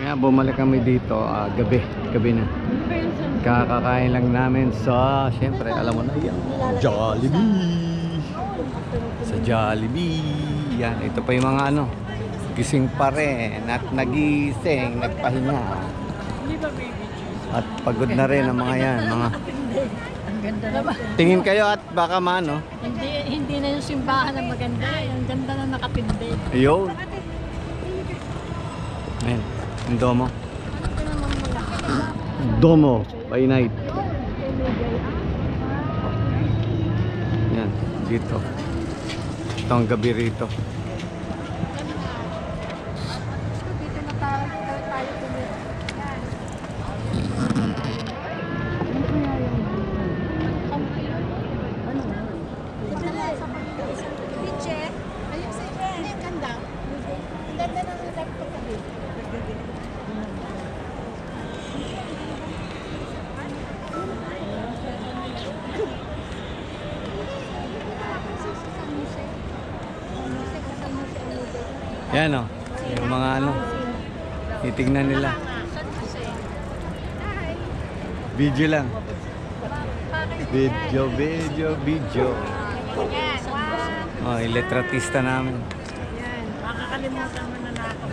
Kaya bumalik kami dito gabi na. Kakakain lang namin sa, syempre alam mo na yan, Jollibee. Sa Jollibee. Yan, ito pa yung mga ano, gising pa rin at nagising, nagpahinga. At pagod na rin ang mga yan, mga Ang ganda na. tingin kayo at baka maano. Hindi na yung simbahan na maganda. Ang ganda na nakapindi. Ayun. Ayan, yung Domo. Domo by night. Yan, dito. Ito ang gabi rito. Dito na tayo tuloy. Yan o, yung mga ano, titignan nila. Video lang. Video. Oh, iletratista namin. Makakalimutan mo na ako.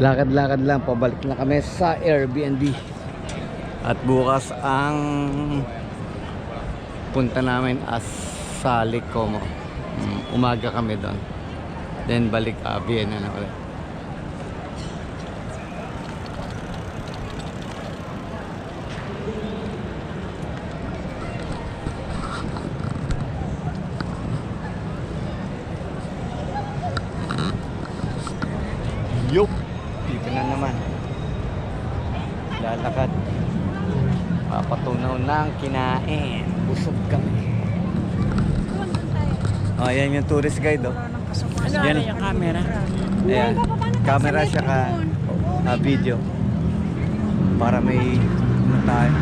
Lakad-lakad lang, pabalik na kami sa Airbnb. At bukas ang punta namin sa Lake Como. Umaga kami doon. Then balik Vienna na ulit. Yup! Dito na naman. Lalakad. Papatunaw ng kinain. Busog kami. Oh, yan yung tourist guide, oh. Ano yung camera? Ayan. Camera siya ka video. Para may ano tayo.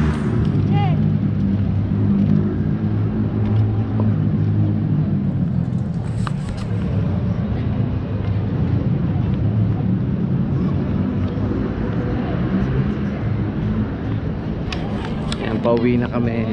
Ayan, pauwi na kami.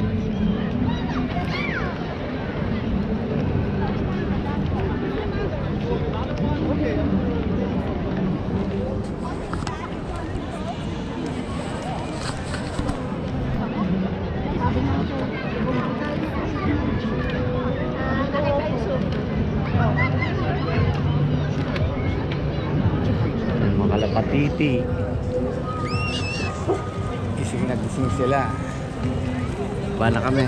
Makalapatiti. Gising na gising sila. Ba na kami.